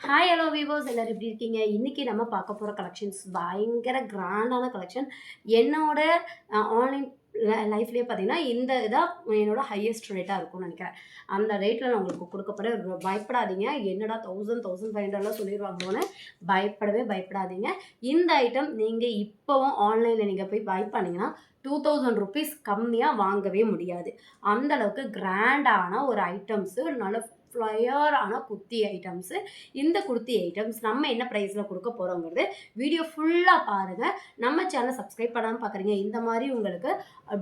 Hi hello viewers எல்லாரும் எப்படி இருக்கீங்க? இன்னைக்கு நம்ம பார்க்க போகிற கலெக்ஷன்ஸ் பயங்கர கிராண்டான கலெக்ஷன். என்னோட ஆன்லைன் லைஃப்லேயே பார்த்தீங்கன்னா இந்த இதாக என்னோட ஹையஸ்ட் ரேட்டாக இருக்கும்னு நினைக்கிறேன். அந்த ரேட்டில் நான் உங்களுக்கு கொடுக்க போகிறேன். பயப்படாதீங்க, என்னடா 1500 சொல்லிடுவாங்களோன்னு பயப்படாதீங்க. இந்த ஐட்டம் நீங்கள் இப்போவும் ஆன்லைனில் நீங்கள் போய் பை பண்ணிங்கன்னா 2000 ருபீஸ் கம்மியாக வாங்கவே முடியாது. அந்த அளவுக்கு கிராண்டான ஒரு ஐட்டம்ஸு, நல்ல ஃப்ளையரான குர்த்தி ஐட்டம்ஸு. இந்த குர்த்தி ஐட்டம்ஸ் நம்ம என்ன ப்ரைஸில் கொடுக்க போகிறோங்கிறது வீடியோ ஃபுல்லாக பாருங்கள். நம்ம சேனலை சப்ஸ்கிரைப் பண்ணாமல் பார்க்குறீங்க, இந்த மாதிரி உங்களுக்கு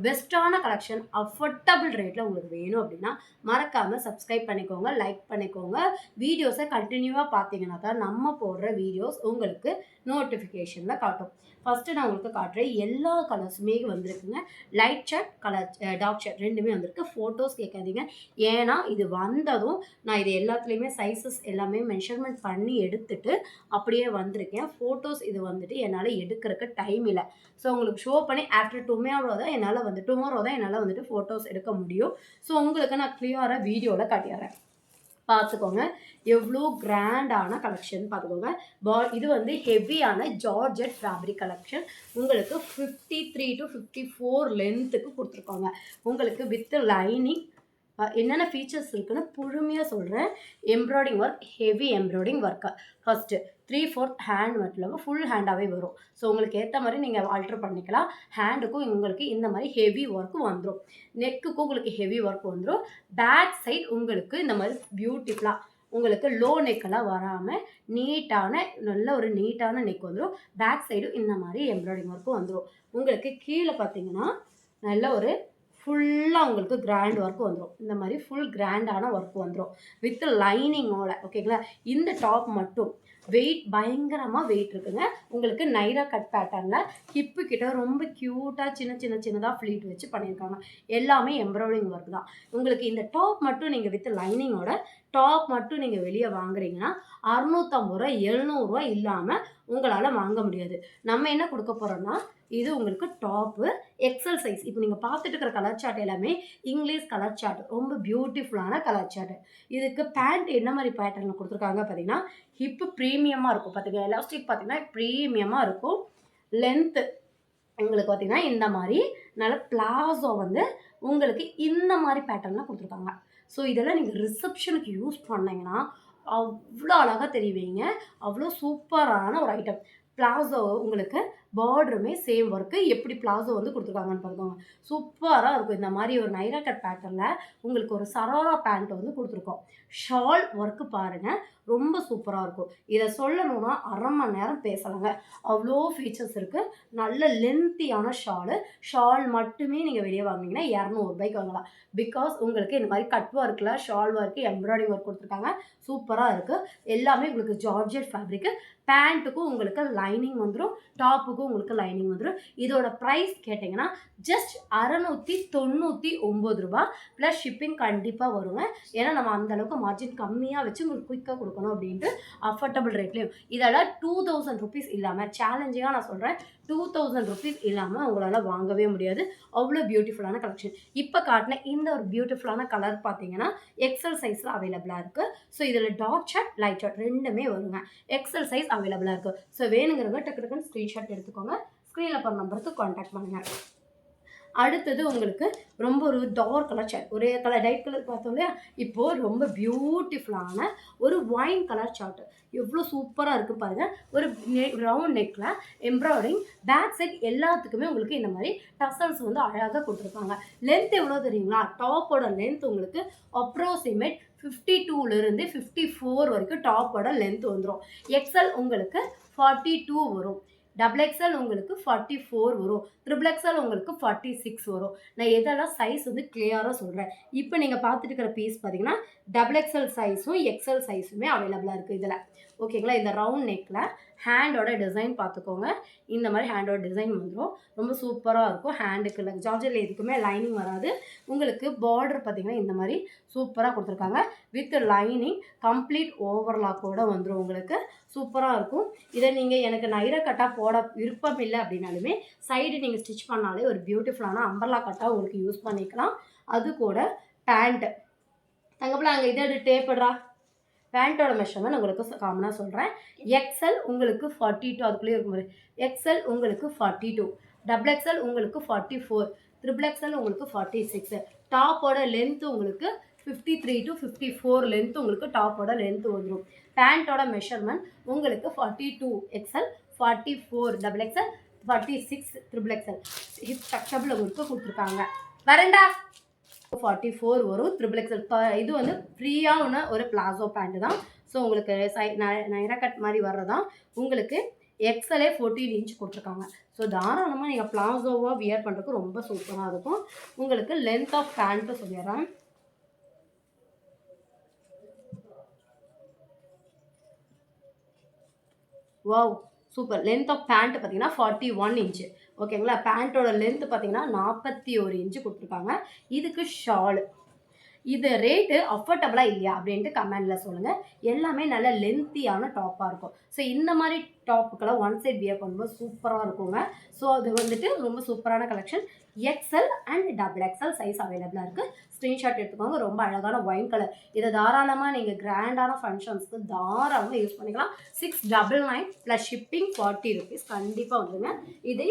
பெஸ்ட்டான கலெக்ஷன் அஃபோர்டபுள் ரேட்டில் உங்களுக்கு வேணும் அப்படின்னா மறக்காமல் சப்ஸ்கிரைப் பண்ணிக்கோங்க, லைக் பண்ணிக்கோங்க. வீடியோஸை கண்டினியூவாக பார்த்தீங்கன்னாக்கா நம்ம போடுற வீடியோஸ் உங்களுக்கு நோட்டிஃபிகேஷனில் காட்டும். ஃபஸ்ட்டு நான் உங்களுக்கு காட்டுறேன். எல்லா கலர்ஸுமே வந்திருக்குங்க. Light shirt, colour dark shirt ரெண்டுமே வந்திருக்கு. ஃபோட்டோஸ் கேட்காதீங்க, ஏன்னா இது வந்ததும் நான் இது எல்லாத்துலேயுமே சைஸஸ் எல்லாமே மெஷர்மெண்ட் பண்ணி எடுத்துட்டு அப்படியே வந்திருக்கேன். ஃபோட்டோஸ் இது வந்துட்டு என்னால் எடுக்கிறதுக்கு டைம் இல்லை. ஸோ உங்களுக்கு ஷோ பண்ணி ஆஃப்டர் டுமாரோ தான் என்னால் வந்துட்டு ஃபோட்டோஸ் எடுக்க முடியும். ஸோ உங்களுக்கு நான் கிளியராக வீடியோவில் காட்டிடுறேன், பார்த்துக்கோங்க. எவ்வளோ கிராண்டான கலெக்ஷன் பார்த்துக்கோங்க. இது வந்து ஹெவியான ஜார்ஜெட் ஃபேப்ரிக் கலெக்ஷன். உங்களுக்கு 53 to 54 லென்த்துக்கு கொடுத்துருக்காங்க. உங்களுக்கு வித் லைனிங் என்னென்ன ஃபீச்சர்ஸ் இருக்குன்னு பொறுமையாக சொல்கிறேன். Embroidering work, heavy embroidering work. First 3/4 hand மட்டும் ஃபுல் ஹேண்டாகவே வரும். ஸோ உங்களுக்கு ஏற்ற மாதிரி நீங்கள் ஆல்ட்ரு பண்ணிக்கலாம். ஹேண்டுக்கும் உங்களுக்கு இந்த மாதிரி ஹெவி ஒர்க்கு வந்துடும். நெக்குக்கும் உங்களுக்கு ஹெவி ஒர்க் வந்துடும். பேக் சைட் உங்களுக்கு இந்த மாதிரி பியூட்டிஃபுல்லாக உங்களுக்கு லோ நெக்கெல்லாம் வராமல் நல்ல ஒரு நீட்டான நெக் வந்துடும். பேக் சைடும் இந்த மாதிரி எம்ப்ராய்டிங் ஒர்க்கும் வந்துடும். உங்களுக்கு கீழே பார்த்தீங்கன்னா நல்ல ஒரு ஃபுல்லாக உங்களுக்கு கிராண்ட் ஒர்க் வந்துடும். இந்த மாதிரி ஃபுல் கிராண்டான ஒர்க் வந்துடும் வித் லைனிங்கோட. ஓகேங்களா? இந்த டாப் மட்டும் பயங்கரமாக வெயிட் இருக்குங்க. உங்களுக்கு நைரா கட் பேட்டர்னில் ஹிப்பு கிட்ட ரொம்ப க்யூட்டாக சின்னதாக ஃப்ளீட் வச்சு பண்ணியிருக்காங்க. எல்லாமே எம்ப்ராய்டிங் ஒர்க் தான். உங்களுக்கு இந்த டாப் மட்டும் நீங்கள் வித் லைனிங்கோட டாப் மட்டும் நீங்கள் வெளியே வாங்குறீங்கன்னா 650 ரூபா 700 இல்லாமல் உங்களால் வாங்க முடியாது. நம்ம என்ன கொடுக்க போகிறோம்னா இது உங்களுக்கு டாப்பு எக்ஸல் சைஸ். இப்போ நீங்கள் பார்த்துட்டு இருக்கிற கலர் சார்ட் எல்லாமே இங்கிலீஷ் கலர் சார்ட், ரொம்ப பியூட்டிஃபுல்லான கலர் சார்ட். இதுக்கு பேண்ட் என்ன மாதிரி பேட்டர்னில் கொடுத்துருக்காங்க பார்த்தீங்கன்னா ஹிப்பு ப்ரீமியமாக இருக்கும். பார்த்தீங்கன்னா எலாஸ்டிக் பார்த்தீங்கன்னா ப்ரீமியமாக இருக்கும். லென்த்து உங்களுக்கு பார்த்தீங்கன்னா இந்த மாதிரி நல்ல பிளாசோ வந்து உங்களுக்கு இந்த மாதிரி பேட்டர்னில் கொடுத்துருக்காங்க. ஸோ இதெல்லாம் நீங்கள் ரிசப்ஷனுக்கு யூஸ் பண்ணிங்கன்னா அவ்வளோ அழகாக தெரிவிங்க. அவ்வளோ சூப்பரான ஒரு ஐட்டம். பிளாசோ உங்களுக்கு பார்டருமே சேம் ஒர்க்கு. எப்படி பிளாசோ வந்து கொடுத்துருக்காங்கன்னு பார்த்துக்கோங்க. சூப்பராக இருக்கும். இந்த மாதிரி ஒரு நைரா கட் பேட்டர்னில் உங்களுக்கு ஒரு சராரா பேண்ட் வந்து கொடுத்துருக்கோம். ஷால் ஒர்க்கு பாருங்கள், ரொம்ப சூப்பராக இருக்கும். இதை சொல்லணும்னா அரை மணி நேரம் பேசலாங்க, அவ்வளோ ஃபீச்சர்ஸ் இருக்குது. நல்ல லென்த்தியான ஷால் மட்டுமே நீங்கள் வெளியே வாங்கினீங்கன்னா 200 வாங்கலாம். பிகாஸ் உங்களுக்கு இந்த மாதிரி கட் ஒர்க்கில் ஷால் ஒர்க்கு எம்ப்ராய்டிங் ஒர்க் கொடுத்துருக்காங்க. சூப்பராக இருக்குது. எல்லாமே உங்களுக்கு ஜார்ஜெட் ஃபேப்ரிக்கு. பேண்ட்டுக்கும் உங்களுக்கு லைனிங் வந்துடும், டாப்புக்கும் உங்களுக்கு லைனிங் வந்துடும். இதோட ப்ரைஸ் கேட்டிங்கன்னா ஜஸ்ட் 699 ரூபா ப்ளஸ் ஷிப்பிங் கண்டிப்பாக வருங்க. ஏன்னா நம்ம அந்தளவுக்கு மார்ஜின் கம்மியாக வச்சு உங்களுக்கு குயிக்காக கொடுக்கணும் அப்படின்ட்டு அஃபோர்டபுள் ரேட்லேயும். இதெல்லாம் 2000 ருபீஸ் இல்லாமல், சேலஞ்சிங்காக நான் சொல்கிறேன், 2000 ருபீஸ் இல்லாமல் உங்களால் வாங்கவே முடியாது. அவ்வளோ பியூட்டிஃபுல்லான கலெக்ஷன். இப்போ காட்டின இந்த ஒரு பியூட்டிஃபுல்லான கலர் பார்த்தீங்கன்னா எக்ஸல் சைஸில் அவைலபிளாக இருக்குது. ஸோ இதில் டார்க் ஷர்ட், லைட் ஷர்ட் ரெண்டுமே வருங்க. எக்ஸல் சைஸ் அவைலபிளாக இருக்குது. ஸோ வேணுங்கிறவங்க டக்குன்னு ஸ்க்ரீன்ஷாட் எடுத்துக்கோங்க. ஸ்க்ரீனில் போகிற நம்பருக்கு கான்டாக்ட் பண்ணுங்கள். அடுத்தது உங்களுக்கு ரொம்ப ஒரு டார்க் கலர் சார்ட், ஒரே கலர் லைட் கலர் பார்த்தோம் இல்லையா? இப்போது ரொம்ப பியூட்டிஃபுல்லான ஒரு ஒயின் கலர் சார்ட். எவ்வளோ சூப்பராக இருக்குது பாருங்கள். ஒரு ரவுண்ட் நெக்கில் எம்ப்ராய்டிங், பேக் சைட் எல்லாத்துக்குமே உங்களுக்கு இந்த மாதிரி டசல்ஸ் வந்து அழகாக கொடுத்துருக்காங்க. லென்த் எவ்வளோ தெரியுங்களா? டாப்போட லென்த் உங்களுக்கு அப்ராக்சிமேட் 52 to 54 வரைக்கும் டாப்போட லென்த் வந்துடும். எக்ஸல் உங்களுக்கு 42 வரும். XXL உங்களுக்கு 44 வரும். XXL உங்களுக்கு 46 வரும். நான் எதெல்லாம் சைஸ் வந்து கிளியராக சொல்கிறேன். இப்போ நீங்கள் பார்த்துட்டு இருக்கிற பீஸ் பார்த்தீங்கன்னா XXL சைஸும் எக்ஸல் சைஸுமே அவைலபிளாக இருக்குது இதில். ஓகேங்களா? இந்த ரவுண்ட் நெக்கில் ஹேண்டோட டிசைன் பார்த்துக்கோங்க. இந்த மாதிரி ஹேண்டோட டிசைன் வந்துடும். ரொம்ப சூப்பராக இருக்கும். ஹேண்டுக்கு இல்லை ஜார்ஜெட்டில் எதுக்குமே லைனிங் வராது. உங்களுக்கு பார்டர் பார்த்தீங்கன்னா இந்த மாதிரி சூப்பராக கொடுத்துருக்காங்க. வித் லைனிங் கம்ப்ளீட் ஓவர்லாக்கோடு வந்துடும். உங்களுக்கு சூப்பராக இருக்கும். இதை நீங்கள் எனக்கு நைரா கட்டாக போட விருப்பம் இல்லை அப்படின்னாலுமே சைடு நீங்கள் ஸ்டிச் பண்ணாலே ஒரு பியூட்டிஃபுல்லான அம்பர்லா கட்டாக உங்களுக்கு யூஸ் பண்ணிக்கலாம். அது கூட பேண்ட்டு தங்கப்பில் அங்கே இதை டேப்படுறா பேண்ட்டோட மெஷர்மெண்ட் உங்களுக்கு காமனாக சொல்கிறேன். எக்ஸ்எல் உங்களுக்கு 42, அதுக்குள்ளேயே இருக்கும். எக்ஸ்எல் உங்களுக்கு 42, டபுள் எக்ஸ்எல் உங்களுக்கு 44, ட்ரிபிள் எக்ஸ்எல் உங்களுக்கு 46. டாப்போட லென்த்து உங்களுக்கு 53 to 54 லென்த் உங்களுக்கு டாப்போட லென்த் வந்துடும். பேண்ட்டோட மெஷர்மெண்ட் உங்களுக்கு 42 XL, 44 double XL, 46 triple XL. Hip stretchable உங்களுக்கு கொடுத்துருக்காங்க. வரண்டா 44 வரும் ட்ரிபிள் எக்ஸ்எல். இது வந்து ஃப்ரீயாக ஒரு பிளாசோ பேண்ட்டு தான். ஸோ உங்களுக்கு நைரா கட் மாதிரி வர்றதான் உங்களுக்கு எக்ஸ்எல்ஏ 14 இன்ச் கொடுத்துருக்காங்க. ஸோ தாராளமாக நீங்கள் பிளாசோவாக வியர் பண்ணுறதுக்கு ரொம்ப சூப்பராக இருக்கும். உங்களுக்கு லென்த் ஆஃப் பேண்ட்டு சொல்லிடுறேன். Wow super. Length of pant பார்த்தீங்கன்னா 41 இன்ச்சு. ஓகேங்களா. பேண்ட்டோட லென்த் பார்த்தீங்கன்னா 41 இன்ச்சு கொடுத்துருக்காங்க. இதுக்கு ஷாலு. இது ரேட்டு அஃபோர்டபுளாக இல்லையா அப்படின்ட்டு கமெண்டில் சொல்லுங்கள். எல்லாமே நல்ல லென்த்தியான டாப்பாக இருக்கும். ஸோ இந்த மாதிரி டாப்புக்கெல்லாம் ஒன் சைட் வியர் பண்ணும்போது சூப்பராக இருக்குங்க. ஸோ அது வந்துட்டு ரொம்ப சூப்பரான collection. XL and double XL size அவைலபிளாக இருக்குது. ஸ்க்ரீன்ஷாட் எடுத்துக்கோங்க. ரொம்ப அழகான ஒயின் கலர். இதை தாராளமாக நீங்கள் கிராண்டான ஃபங்க்ஷன்ஸ்க்கு தாராளமாக யூஸ் பண்ணிக்கலாம். 699 ப்ளஸ் ஷிப்பிங் 40 rupees கண்டிப்பாக வந்துடுங்க. இதை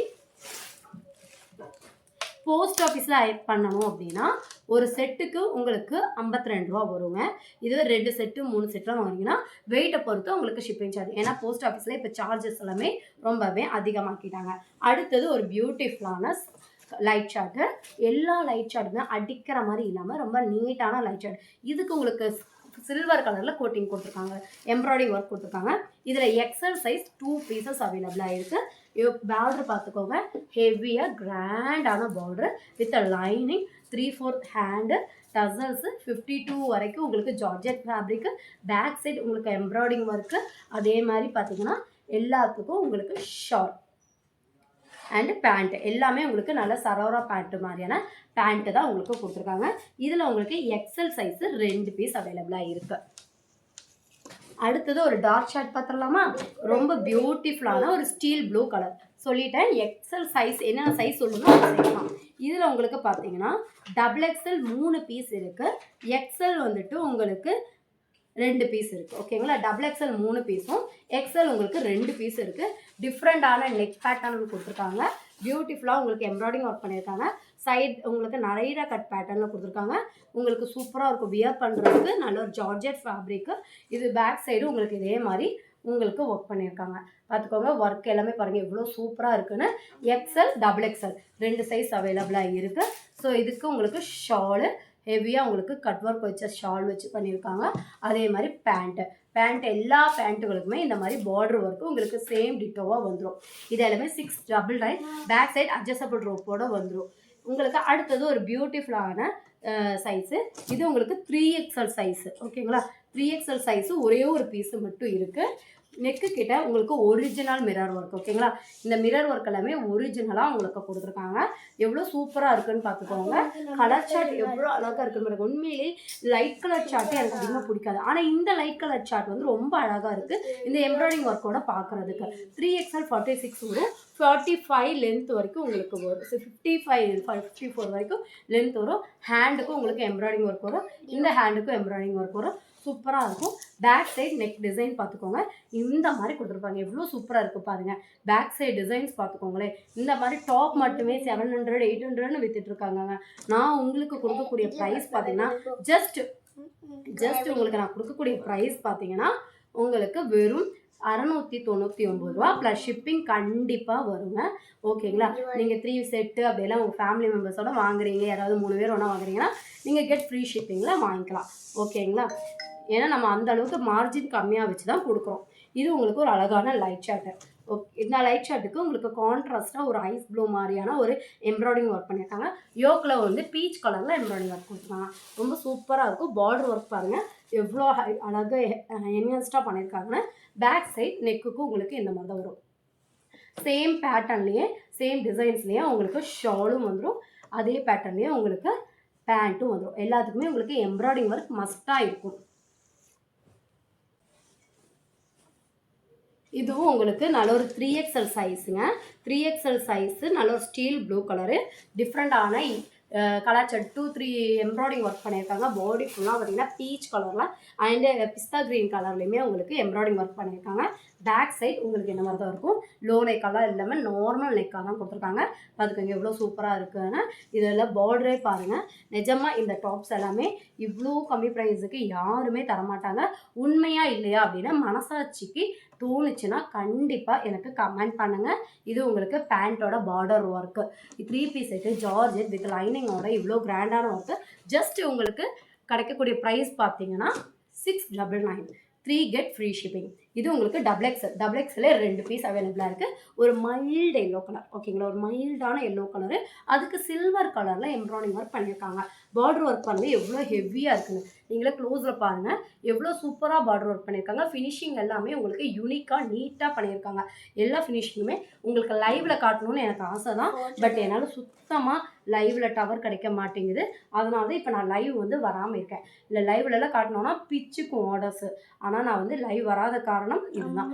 போஸ்ட் ஆஃபீஸில் பண்ணணும் அப்படின்னா ஒரு செட்டுக்கு உங்களுக்கு 52 ரூபா வருங்க. இதுவே 2 செட்டு 3 செட்டுலாம் வாங்கினீங்கன்னா வெயிட்டை பொறுத்து உங்களுக்கு ஷிப்பிங் சார்ஜ். ஏன்னா போஸ்ட் ஆஃபீஸில் இப்போ சார்ஜஸ் எல்லாமே ரொம்பவே அதிகமாக்கிட்டாங்க. அடுத்தது ஒரு பியூட்டிஃபுல்லான லைட் சார்ட்டு. எல்லா லைட் சார்ட்டுமே அடிக்கிற மாதிரி இல்லாமல் ரொம்ப நீட்டான லைட் சார்ட். இதுக்கு உங்களுக்கு சில்வர் கலரில் கோட்டிங் கொடுத்துருக்காங்க, எம்ப்ராய்டிங் ஒர்க் கொடுத்துருக்காங்க. இதில் எக்ஸல் சைஸ் 2 பீசஸ் அவைலபிளாக இருக்குது. பார்டர் பார்த்துக்கோங்க. ஹெவியாக கிராண்டான பார்டர் வித் லைனிங், 3/4 ஹேண்டு, டசல்ஸு, 52 வரைக்கும் உங்களுக்கு ஜார்ஜெட் ஃபேப்ரிக்கு. பேக் சைடு உங்களுக்கு எம்ப்ராய்டிங் ஒர்க்கு. அதே மாதிரி பார்த்தீங்கன்னா எல்லாத்துக்கும் உங்களுக்கு ஷார்ட் அண்ட் பேண்ட்டு எல்லாமே உங்களுக்கு நல்ல சரோரா பேண்ட்டு மாதிரியான பேண்ட்டு தான் உங்களுக்கு கொடுத்துருக்காங்க. இதில் உங்களுக்கு எக்ஸல் சைஸு 2 பீஸ் அவைலபிளாக இருக்குது. அடுத்தது ஒரு டார்க் ஷார்ட் பார்த்துடலாமா. ரொம்ப பியூட்டிஃபுல்லான ஒரு ஸ்டீல் ப்ளூ கலர். சொல்லிட்டேன் எக்ஸல் சைஸ் என்னென்ன சைஸ் சொல்லணும் செய்யலாம். இதில் உங்களுக்கு பார்த்தீங்கன்னா டபுள் எக்ஸல் 3 பீஸ் இருக்குது. எக்ஸல் வந்துட்டு உங்களுக்கு 2 பீஸ் இருக்குது. ஓகேங்களா. டபுள் எக்ஸல் 3 பீஸும் எக்ஸல் உங்களுக்கு 2 பீஸ் இருக்குது. டிஃப்ரெண்டான நெக் பேட்டர்ன் கொடுத்துருக்காங்க. பியூட்டிஃபுல்லாக உங்களுக்கு எம்ப்ராய்டிங் ஒர்க் பண்ணியிருக்காங்க. சைட் உங்களுக்கு நிறைய கட் பேட்டர்னில் கொடுத்துருக்காங்க. உங்களுக்கு சூப்பராக இருக்கும் வியர் பண்ணுறதுக்கு. நல்ல ஒரு ஜார்ஜெட் ஃபேப்ரிக்கு. இது பேக் சைடு உங்களுக்கு இதே மாதிரி உங்களுக்கு ஒர்க் பண்ணியிருக்காங்க. பார்த்துக்கோங்க. ஒர்க் எல்லாமே பாருங்கள் எவ்வளோ சூப்பராக இருக்குன்னு. எக்ஸல் டபுள் எக்ஸல் 2 சைஸ் அவைலபிளாக இருக்குது. ஸோ இதுக்கு உங்களுக்கு ஷாலு ஹெவியாக உங்களுக்கு கட் ஒர்க் வச்ச ஷால் வச்சு பண்ணியிருக்காங்க. அதே மாதிரி பேண்ட் எல்லா பேண்ட்டுகளுக்குமே இந்த மாதிரி பார்டர் ஒர்க்கு உங்களுக்கு சேம் டிட்டோவாக வந்துடும். இது எல்லாமே 699 பேக் சைடு அட்ஜஸ்டபிள் ரோப்போடு வந்துடும். உங்களுக்கு அடுத்தது ஒரு பியூட்டிஃபுல்லான சைஸு. இது உங்களுக்கு 3XL சைஸு. ஓகேங்களா. 3XL சைஸு ஒரே ஒரு பீஸு மட்டும் இருக்குது. நெக்கு கிட்ட உங்களுக்கு ஒரிஜினல் மிரர் ஒர்க். ஓகேங்களா. இந்த மிரர் ஒர்க் எல்லாமே ஒரிஜினலாக உங்களுக்கு கொடுத்துருக்காங்க. எவ்வளோ சூப்பராக இருக்குன்னு பார்த்துக்கோங்க. கலர் சார்ட் எவ்வளோ அழகாக இருக்குன்னு பாருங்க. உண்மையிலே லைட் கலர் சார்ட்டே எனக்கு அதிகமாக பிடிக்காது. ஆனால் இந்த லைட் கலர் சார்ட் வந்து ரொம்ப அழகாக இருக்குது இந்த எம்ப்ராய்டிங் ஒர்க்கோட பார்க்குறதுக்கு. 3XL 46 வரும். 45 லென்த் வரைக்கும் உங்களுக்கு வரும். 54 வரைக்கும் லென்த் வரும். ஹேண்டுக்கும் உங்களுக்கு எம்ப்ராய்டிங் ஒர்க் வரும். இந்த ஹேண்டுக்கும் எம்ப்ராய்டிங் ஒர்க் வரும். சூப்பராக இருக்கும். பேக் சைடு நெக் டிசைன் பார்த்துக்கோங்க. இந்த மாதிரி கொடுத்துருப்பாங்க. எவ்வளோ சூப்பராக இருக்குது பாருங்கள். பேக் சைடு டிசைன்ஸ் பார்த்துக்கோங்களேன். இந்த மாதிரி டாப் மட்டுமே 700 800ன்னு விற்றுட்ருக்காங்க. நான் உங்களுக்கு கொடுக்கக்கூடிய ப்ரைஸ் பார்த்தீங்கன்னா ஜஸ்ட் உங்களுக்கு நான் கொடுக்கக்கூடிய ப்ரைஸ் பார்த்தீங்கன்னா உங்களுக்கு வெறும் 699 ரூபா ப்ளஸ் ஷிப்பிங் கண்டிப்பாக வருங்க. ஓகேங்களா. நீங்கள் 3 செட்டு அப்படியெல்லாம் உங்கள் ஃபேமிலி மெம்பர்ஸோட வாங்குறீங்க, யாராவது 3 பேர் ஒன்றா வாங்குறீங்கன்னா நீங்கள் கெட் ஃப்ரீ ஷிப்பிங்கில் வாங்கிக்கலாம். ஓகேங்களா. ஏன்னா நம்ம அந்த அளவுக்கு மார்ஜின் கம்மியாக வச்சு தான் கொடுக்குறோம். இது உங்களுக்கு ஒரு அழகான லைட் ஷார்ட்டு. ஓகே. இந்த லைட் ஷார்ட்டுக்கு உங்களுக்கு கான்ட்ராஸ்ட்டாக ஒரு ஐஸ் ப்ளூ மாதிரியான ஒரு எம்ப்ராய்டிங் ஒர்க் பண்ணியிருக்காங்க. யோக்கில் வந்து பீச் கலரில் எம்ப்ராய்டிங் ஒர்க் கொடுத்துருக்காங்க. ரொம்ப சூப்பராக இருக்கும். பார்டர் ஒர்க் பாருங்கள் எவ்வளோ அழகாக என்ஹான்ஸ்டாக பண்ணியிருக்காங்கன்னு. பேக் சைட் நெக்குக்கும் உங்களுக்கு இந்த மாதிரி தான் வரும். சேம் பேட்டர்ன்லேயே சேம் டிசைன்ஸ்லேயே உங்களுக்கு ஷாலும் வந்துடும். அதே பேட்டர்ன்லேயே உங்களுக்கு பேண்ட்டும் வந்துடும். எல்லாத்துக்குமே உங்களுக்கு எம்ப்ராய்டிங் ஒர்க் மஸ்ட்டாக இருக்கும். இதுவும் உங்களுக்கு நல்ல ஒரு 3XL சைஸுங்க. 3XL சைஸு நல்ல ஒரு ஸ்டீல் ப்ளூ கலரு. டிஃப்ரெண்டான கலாச்சட் 2-3 எம்ப்ராய்டிங் ஒர்க் பண்ணியிருக்காங்க. பாடி ஃபுல்லாக பார்த்தீங்கன்னா பீச் கலரில் அண்டு பிஸ்தா க்ரீன் கலர்லையுமே உங்களுக்கு எம்ப்ராய்டிங் ஒர்க் பண்ணியிருக்காங்க. பேக் சைட் உங்களுக்கு என்ன மாதிரி தான் இருக்கும், லோ நெக்காலாம் இல்லாமல் நார்மல் நெக்காக தான் கொடுத்துருக்காங்க. பார்த்துக்கோங்க எவ்வளோ சூப்பராக இருக்குன்னு. இதில் பார்டரே பாருங்கள். நிஜமாக இந்த டாப்ஸ் எல்லாமே இவ்வளோ கம்மி ப்ரைஸுக்கு யாருமே தரமாட்டாங்க. உண்மையாக இல்லையா அப்படின்னா மனசாட்சிக்கு தோணுச்சுன்னா கண்டிப்பாக எனக்கு கமெண்ட் பண்ணுங்கள். இது உங்களுக்கு பேண்ட்டோட border work 3 piece set georgette with லைனிங்கோட இவ்வளோ கிராண்டான ஒர்க்கு. ஜஸ்ட் உங்களுக்கு கிடைக்கக்கூடிய ப்ரைஸ் பார்த்தீங்கன்னா 699. 3 get ஃப்ரீ ஷிப்பிங். இது உங்களுக்கு டபுள் எக்ஸல் 2 பீஸ் அவைலபிளாக இருக்குது. ஒரு மைல்டு எல்லோ கலர், ஓகேங்களா, ஒரு மைல்டான எல்லோ கலரு. அதுக்கு சில்வர் கலரில் எம்ப்ராய்டிங் ஒர்க் பண்ணியிருக்காங்க. பார்டர் ஒர்க் பாருங்கள் எவ்வளோ ஹெவியாக இருக்குன்னு. நீங்களே க்ளோஸில் பாருங்கள் எவ்வளோ சூப்பராக பார்டர் ஒர்க் பண்ணியிருக்காங்க. ஃபினிஷிங் எல்லாமே உங்களுக்கு யூனிக்காக நீட்டாக பண்ணியிருக்காங்க. எல்லா ஃபினிஷிங்குமே உங்களுக்கு லைவில் காட்டணும்னு எனக்கு ஆசை தான். பட் என்னால் சுத்தமாக லைவில் டவர் கிடைக்க மாட்டேங்குது. அதனால தான் இப்போ நான் லைவ் வந்து வராமல் இருக்கேன். இல்லை லைவ்லலாம் காட்டணுன்னா பிச்சுக்கும் ஆர்டர்ஸு. ஆனால் நான் வந்து லைவ் வராத காரணம் இதுதான்.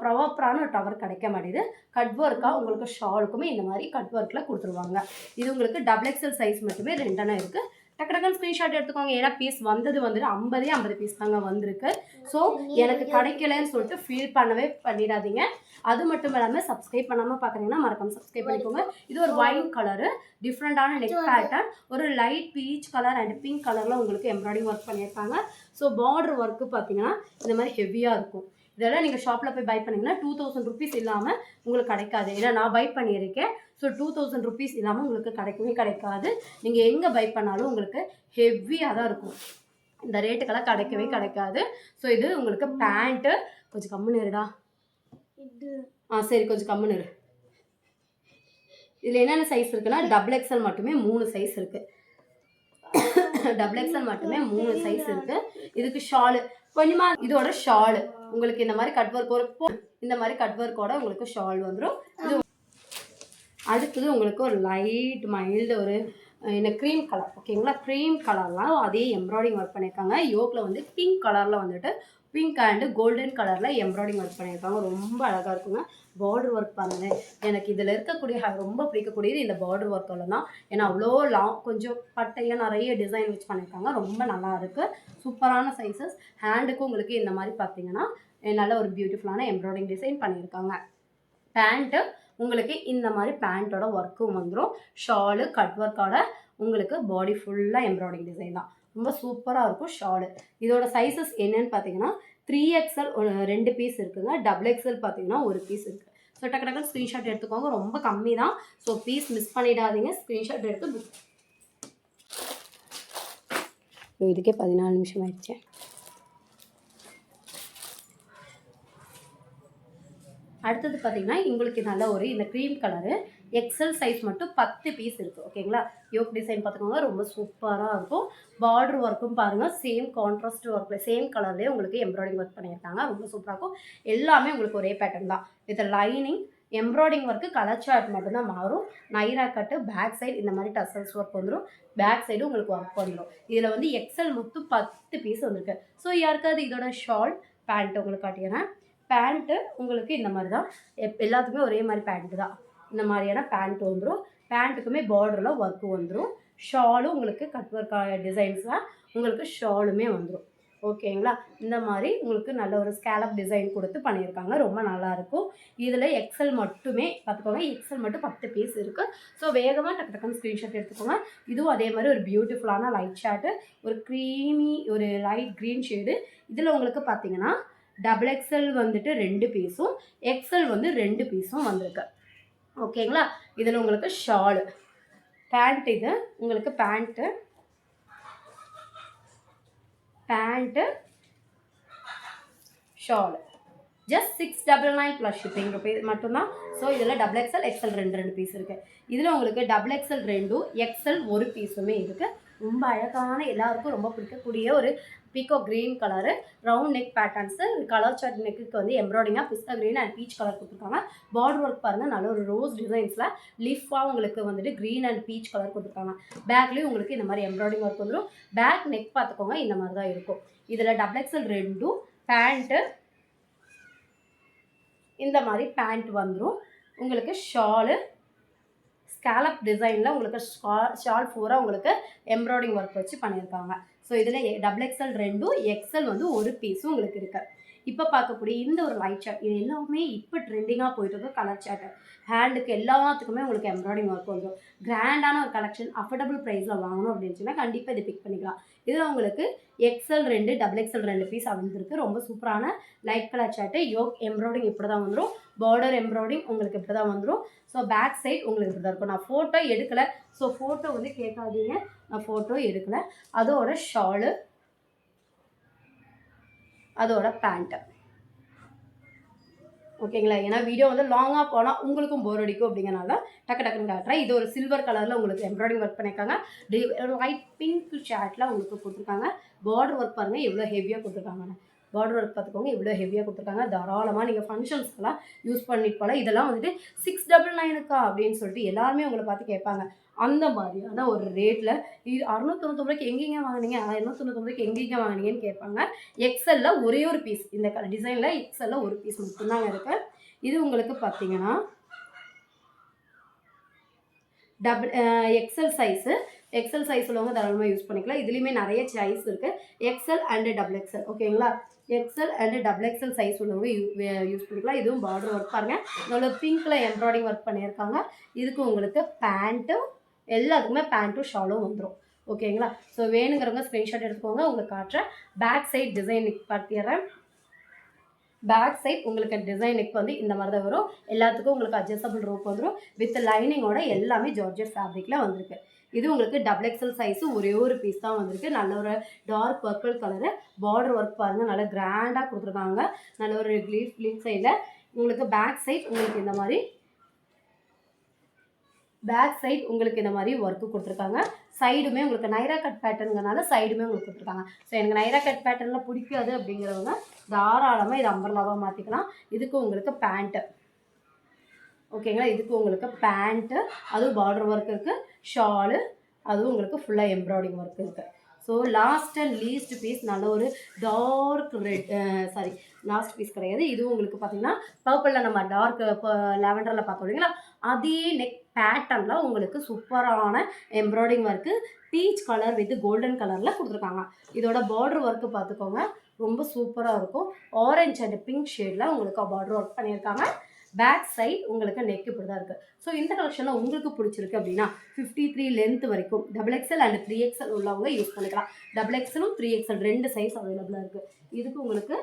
ப்ராப்பரான டவர் கிடைக்க மாட்டேங்குது. கட் ஒர்க்காக உங்களுக்கு ஷாலுக்குமே இந்த மாதிரி கட் ஒர்க்கில் கொடுத்துருவாங்க. இது உங்களுக்கு டபுள் எக்ஸல் சைஸ் மட்டுமே 2 இருக்குது. டக்கு டக்குன்னு ஸ்க்ரீன்ஷாட் எடுத்துக்கோங்க. ஏன்னா பீஸ் வந்துட்டு 50 பீஸ் தாங்க வந்திருக்கு. ஸோ எனக்கு கிடைக்கலன்னு சொல்லிட்டு ஃபீல் பண்ணவே பண்ணிடாதீங்க. அது மட்டும் இல்லாமல் சப்ஸ்கிரைப் பண்ணாமல் பார்க்குறீங்கன்னா மறக்காம சப்ஸ்கிரைப் பண்ணிக்கோங்க. இது ஒரு ஒயின் கலரு, டிஃப்ரெண்ட்டான நெக் பேட்டர்ன், ஒரு light peach colour and pink கலரில் உங்களுக்கு எம்ப்ராய்டிங் ஒர்க் பண்ணியிருக்காங்க. ஸோ பார்டர் ஒர்க்கு பார்த்தீங்கன்னா இந்த மாதிரி ஹெவியாக இருக்கும். இதெல்லாம் நீங்கள் ஷாப்பில் போய் பை பண்ணிங்கன்னா 2000 ருபீஸ் இல்லாமல் உங்களுக்கு கிடைக்காது. ஏன்னா நான் பை பண்ணியிருக்கேன். ஸோ 2000 ருபீஸ் இல்லாமல் உங்களுக்கு கிடைக்கவே கிடைக்காது. நீங்கள் எங்கே பை பண்ணாலும் உங்களுக்கு ஹெவியாக தான் இருக்கும். இந்த ரேட்டுக்கெல்லாம் கிடைக்கவே கிடைக்காது. ஸோ இது உங்களுக்கு பேண்ட்டு. கொஞ்சம் கம்முன்னு இருடா. சரி கொஞ்சம் கம்முன்னு இரு. இதில் என்னென்ன சைஸ் இருக்குன்னா டபுள் எக்ஸல் மட்டுமே 3 சைஸ் இருக்குது. டபுள் எக்ஸல் மட்டுமே 3 சைஸ் இருக்குது. இதுக்கு ஷாலு கொஞ்சமாக இதோட ஷாலு உங்களுக்கு இந்த மாதிரி கட் ஒர்க் இந்த மாதிரி கட் ஒர்க்கோட உங்களுக்கு ஷால் வந்துடும். இது அடுத்தது உங்களுக்கு ஒரு லைட் மைல்டு ஒரு என்ன க்ரீம் கலர், ஓகேங்களா, க்ரீம் கலர்லாம் அதே எம்ப்ராய்டிங் ஒர்க் பண்ணியிருக்காங்க. யோக்கில் வந்து பிங்க் கலரில் வந்துட்டு பிங்க் அண்டு கோல்டன் கலரில் எம்ப்ராய்டிங் ஒர்க் பண்ணியிருக்காங்க. ரொம்ப அழகாக இருக்குங்க. பார்டர் ஒர்க் பாருங்கள். எனக்கு இதில் இருக்கக்கூடிய ரொம்ப பிடிக்கக்கூடியது இந்த பார்டர் ஒர்க்கில் தான். ஏன்னா அவ்வளோ கொஞ்சம் பட்டையாக நிறைய டிசைன் வச்சு பண்ணியிருக்காங்க. ரொம்ப நல்லா இருக்குது. சூப்பரான சைஸஸ். ஹேண்டுக்கும் உங்களுக்கு இந்த மாதிரி பார்த்தீங்கன்னா நல்ல ஒரு பியூட்டிஃபுல்லான எம்ப்ராய்டிங் டிசைன் பண்ணியிருக்காங்க. பேண்ட்டு உங்களுக்கு இந்த மாதிரி பேண்ட்டோட ஒர்க்கும் வந்துடும். ஷாலு கட் ஒர்க்கோட உங்களுக்கு பாடி ஃபுல்லாக எம்ப்ராய்டிங் டிசைன் தான். ரொம்ப சூப்பராக இருக்கும் ஷாலு. இதோட சைஸஸ் என்னன்னு பார்த்தீங்கன்னா 3XL 2 பீஸ் இருக்குதுங்க. டபுள் எக்ஸல் பார்த்தீங்கன்னா 1 பீஸ் இருக்குது. ஸோ டக்கு டக்குன்னு ஸ்க்ரீன்ஷாட் எடுத்துக்கோங்க. ரொம்ப கம்மி தான். ஸோ பீஸ் மிஸ் பண்ணிடாதீங்க. ஸ்க்ரீன்ஷாட் எடுத்து புக். இதுக்கே 14 நிமிஷம் ஆயிடுச்சு. அடுத்தது பார்த்தீங்கன்னா உங்களுக்கு நல்ல ஒரு இந்த க்ரீம் கலரு எக்ஸல் சைஸ் மட்டும் 10 பீஸ் இருக்குது, ஓகேங்களா. யோக் டிசைன் பார்த்துக்கோங்க. ரொம்ப சூப்பராக இருக்கும். பார்டர் ஒர்க்கும் பாருங்கள் சேம் கான்ட்ராஸ்ட் ஒர்க்கில் சேம் கலர்லேயே உங்களுக்கு எம்ப்ராய்டிங் ஒர்க் பண்ணியிருக்காங்க. ரொம்ப சூப்பராக இருக்கும். எல்லாமே உங்களுக்கு ஒரே பேட்டர்ன் தான். With lining embroidering work colour chart மட்டும்தான் மாறும். நைரா கட்டு பேக் சைடு இந்த மாதிரி டசல்ஸ் ஒர்க் வந்துடும். பேக் சைடு உங்களுக்கு ஒர்க் வந்துடும். இதில் வந்து எக்ஸல் மட்டும் 10 பீஸ் வந்துருக்கு. ஸோ யாருக்காவது இதோட ஷால் பேண்ட் உங்களுக்கு காட்டிக்கிறேன். பேண்ட்டு உங்களுக்கு இந்த மாதிரி தான். எல்லாத்துக்குமே ஒரே மாதிரி பேண்ட்டு தான். இந்த மாதிரியான பேண்ட் வந்துடும். பேண்ட்டுக்குமே பார்டரில் ஒர்க்கு வந்துடும். ஷாலும் உங்களுக்கு கட் ஒர்க் டிசைன்ஸில் உங்களுக்கு ஷாலுமே வந்துடும், ஓகேங்களா. இந்த மாதிரி உங்களுக்கு நல்ல ஒரு ஸ்கேலப் டிசைன் கொடுத்து பண்ணியிருக்காங்க. ரொம்ப நல்லாயிருக்கும். இதில் எக்ஸல் மட்டுமே பார்த்துக்கோங்க. எக்ஸல் மட்டும் 10 பீஸ் இருக்குது. ஸோ வேகமாக டக்கு டக்குன்னு ஸ்க்ரீன்ஷாட் எடுத்துக்கோங்க. இதுவும் அதே மாதிரி ஒரு பியூட்டிஃபுல்லான லைட் ஷார்ட்டு, ஒரு க்ரீமி ஒரு லைட் க்ரீன் ஷேடு. இதில் உங்களுக்கு பார்த்தீங்கன்னா டபுள் எக்ஸல் வந்துட்டு 2 பீஸும் எக்ஸல் வந்து 2 பீஸும் வந்திருக்கு, ஓகேங்களா. இதில் உங்களுக்கு ஷாலு பேண்ட். இது உங்களுக்கு pant shawl just 699 plus shipping rupees மட்டும்தான். ஸோ இதில் டபுள் எக்ஸல் எக்ஸல் 2 பீஸ் இருக்குது. இதில் உங்களுக்கு டபுள் எக்ஸல் 2 எக்ஸல் 1 பீஸுமே இருக்குது. ரொம்ப அழகான எல்லாருக்கும் ரொம்ப பிடிக்கக்கூடிய ஒரு peacock green colour round neck patterns. Colour chart நெக்குக்கு வந்து எம்ப்ராய்டிங்காக pista green and peach colour கொடுத்துருக்காங்க. பார்டர் ஒர்க் பாருங்கள் நல்ல ஒரு ரோஸ் டிசைன்ஸில் லீஃபாக உங்களுக்கு வந்துட்டு க்ரீன் அண்ட் பீச் கலர் கொடுத்துருக்காங்க. பேக்லேயும் உங்களுக்கு இந்த மாதிரி எம்ப்ராய்டிங் ஒர்க் வந்துடும். பேக் நெக் பார்த்துக்கோங்க இந்த மாதிரி தான் இருக்கும். இதில் டபுள் எக்ஸல் 2 பேண்ட்டு இந்த மாதிரி பேண்ட் வந்துடும். உங்களுக்கு ஷாலு ஸ்கேலப் டிசைனில் உங்களுக்கு ஷால் பூரா உங்களுக்கு எம்ப்ராய்டிங் ஒர்க் வச்சு பண்ணியிருக்காங்க. ஸோ இதில் XXL 2, XL வந்து ஒரு பீஸும் உங்களுக்கு இருக்குது. இப்போ பார்க்கக்கூடிய இந்த ஒரு லைட் சார்ட் இது எல்லாமே இப்போ ட்ரெண்டிங்காக போயிட்டு இருக்க கலர் சார்ட்டு. ஹேண்டுக்கு எல்லாத்துக்குமே உங்களுக்கு எம்ப்ராய்டிங் ஒர்க் வந்துடும். கிராண்டான ஒரு கலெக்ஷன் அஃபோர்டபுள் ப்ரைஸில் வாங்கணும் அப்படின்னு சொன்னால் கண்டிப்பாக இதை பிக் பண்ணிக்கலாம். இதில் உங்களுக்கு XL 2, XXL 2 பீஸ் அமைஞ்சிருக்கு. ரொம்ப சூப்பரான light colour chart. Yoke embroidering இப்படி தான் வந்துடும். பார்டர் எம்ப்ராய்டிங் உங்களுக்கு இப்படி தான் வந்துடும். ஸோ பேக் சைட் உங்களுக்கு இப்படி தான் இருக்கும். நான் ஃபோட்டோ எடுக்கலை, ஸோ ஃபோட்டோ வந்து கேட்காதீங்க, நான் ஃபோட்டோ எடுக்கலை. அதோட ஷாலு, அதோட பேண்ட்டு. ஓகேங்களா? ஏன்னா வீடியோ வந்து லாங்காக போனால் உங்களுக்கும் போர் அடிக்கும் அப்படிங்கிறனால டக்குன்னு காட்டுறேன். இது ஒரு சில்வர் கலரில் உங்களுக்கு எம்ப்ராய்டிங் ஒர்க் பண்ணியிருக்காங்க. லைட் பிங்க் ஷேர்ட்டில் உங்களுக்கு கொடுத்துருக்காங்க. பார்டர் ஒர்க் பாருங்கள் எவ்வளோ ஹெவியாக கொடுத்துருக்காங்கன்னு. பார்டர் ஒர்க் பார்த்துக்கோங்க எவ்வளோ ஹெவியாக கொடுத்துருக்காங்க. தாராளமாக நீங்கள் ஃபங்க்ஷன்ஸ்க்கெல்லாம் யூஸ் பண்ணிட்டு போகலாம். இதெல்லாம் வந்துட்டு 699க்கா அப்படின்னு சொல்லிட்டு எல்லாருமே உங்களை பார்த்து கேட்பாங்க. அந்த மாதிரியான ஒரு ரேட்டில் இது 699 எங்கேங்க வாங்கினீங்க, 299 எங்கேங்க வாங்கினீங்கன்னு கேட்பாங்க. XL ஒரே ஒரு பீஸ், இந்த டிசைனில் XL ஒரு பீஸ் மட்டும்தாங்க இருக்குது. இது உங்களுக்கு பார்த்தீங்கன்னா XL சைஸு. XL சைஸ் உள்ளவங்க தாராளமாக யூஸ் பண்ணிக்கலாம். இதுலேயுமே நிறைய சைஸ் இருக்குது. XL அண்டு XXL ஓகேங்களா? XL அண்டு XXL சைஸ் உள்ளவங்க யூஸ் பண்ணிக்கலாம். இதுவும் பார்டர் ஒர்க் பாருங்கள் நல்ல பிங்க்கில் எம்ப்ராய்டிங் ஒர்க் பண்ணியிருக்காங்க. இதுக்கு உங்களுக்கு பேண்ட்டும் எல்லாத்துக்குமே பேண்ட்டும் ஷாலும் வந்துடும். ஓகேங்களா? ஸோ வேணுங்கிறவங்க ஸ்க்ரீன்ஷாட் எடுத்துக்கோங்க. உங்களுக்கு காட்டுறேன். பேக் சைட் டிசைன் பார்த்திடுறேன். பேக் சைட் உங்களுக்கு டிசைன் நெக் வந்து இந்த மாதிரி தான் வரும். எல்லாத்துக்கும் உங்களுக்கு அட்ஜஸ்டபிள் ரோப் வந்துடும். வித் லைனிங்கோட எல்லாமே ஜார்ஜெட் ஃபேப்ரிக்கில் வந்திருக்கு. இது உங்களுக்கு XXL சைஸு ஒரே ஒரு பீஸ் தான் வந்திருக்கு. நல்ல ஒரு dark purple colour. Border work பாருங்கள் நல்லா கிராண்டாக கொடுத்துருக்காங்க. நல்ல ஒரு லீஃப் சைடில் உங்களுக்கு பேக் சைட் உங்களுக்கு இந்த மாதிரி ஒர்க்கு கொடுத்துருக்காங்க. சைடுமே உங்களுக்கு நைரா கட் பேட்டர்னுங்கிறனால சைடுமே உங்களுக்கு கொடுத்துருக்காங்க. ஸோ எனக்கு நைரா கட் பேட்டர்னில் பிடிக்காது அப்படிங்கிறவங்க தாராளமாக இது அம்பர்லாவாக மாற்றிக்கலாம். இதுக்கு உங்களுக்கு பேண்ட்டு ஓகேங்களா? இதுக்கு உங்களுக்கு பேண்ட்டு, அதுவும் பார்டர் ஒர்க் இருக்குது. ஷாலு, அதுவும் உங்களுக்கு ஃபுல்லாக எம்ப்ராய்டிங் ஒர்க் இருக்குது. So last and least piece நல்ல ஒரு டார்க் ரெட் லாஸ்ட் பீஸ் கிடையாது. இதுவும் உங்களுக்கு பார்த்தீங்கன்னா பர்பிளில் நம்ம டார்க் லாவெண்டரில் பார்த்தோம் இல்லைங்களா? அதே நெக் பேட்டர்னில் உங்களுக்கு சூப்பரான embroidery work peach colour with golden கலரில் கொடுத்துருக்காங்க. இதோட பார்டர் ஒர்க்கு பார்த்துக்கோங்க ரொம்ப சூப்பராக இருக்கும். ஆரஞ்ச் அண்ட் பிங்க் ஷேடில் உங்களுக்கு பார்டர் ஒர்க் பண்ணியிருக்காங்க. பேக் சைட் உங்களுக்கு நெக் இப்படி தான் இருக்குது. ஸோ இந்த கலெக்ஷனில் உங்களுக்கு பிடிச்சிருக்கு அப்படின்னா 53 லென்த் வரைக்கும் XXL அண்ட் 3XL உள்ளவங்க யூஸ் பண்ணிக்கலாம். XXLம் 3XL 2 சைஸ் அவைலபிளாக இருக்குது. இதுக்கு உங்களுக்கு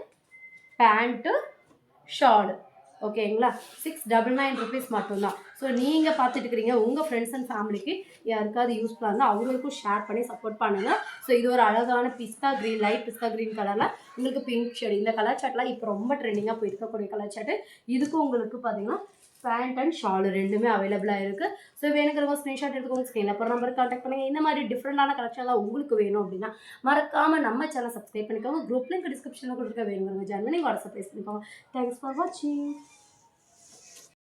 பேண்ட்டு ஷாலு ஓகேங்களா? 699 ருபீஸ் மட்டும்தான். ஸோ நீங்கள் பார்த்துட்டு இருக்கிறீங்க உங்கள் ஃப்ரெண்ட்ஸ் அண்ட் ஃபேமிலிக்கு யாருக்காவது யூஸ்ஃபுல்லாக இருந்தால் அவங்களுக்கும் ஷேர் பண்ணி சப்போர்ட் பண்ணுங்கள். ஸோ இது ஒரு அழகான பிஸ்தா க்ரீன், லைட் பிஸ்தா க்ரீன் கலரில் உங்களுக்கு பிங்க் ஷேட். இந்த கலர் சார்ட்லாம் இப்போ ரொம்ப ட்ரெண்டிங்காக போயிருக்கக்கூடிய கலர் சார்ட்டு. இதுக்கும் உங்களுக்கு பார்த்தீங்கன்னா பேண்ட் அண்ட் ஷாலு ரெண்டுமே அவைலபிளாக இருக்குது. ஸோ வேணுங்கிறவங்க ஸ்க்ரீன்ஷாட் எடுத்துக்கோங்க. ஸ்க்ரீனில் போகிற நம்பருக்கு கான்டாக்ட் பண்ணுங்கள். இந்த மாதிரி டிஃப்ரெண்டான கலெக்ஷன்லாம் உங்களுக்கு வேணும் அப்படின்னா மறக்காமல் நம்ம சேனல் சப்ஸ்கிரைப் பண்ணிக்கோங்க. குரூப் லிங்க் டிஸ்கிரிப்ஷனில் கொடுத்துருக்க வேணுங்கிறவங்க ஜாயின் பண்ணி வாட்ஸ்அப் பேஸ் பண்ணிக்கோங்க. தேங்க்ஸ் ஃபார் வாட்சிங்.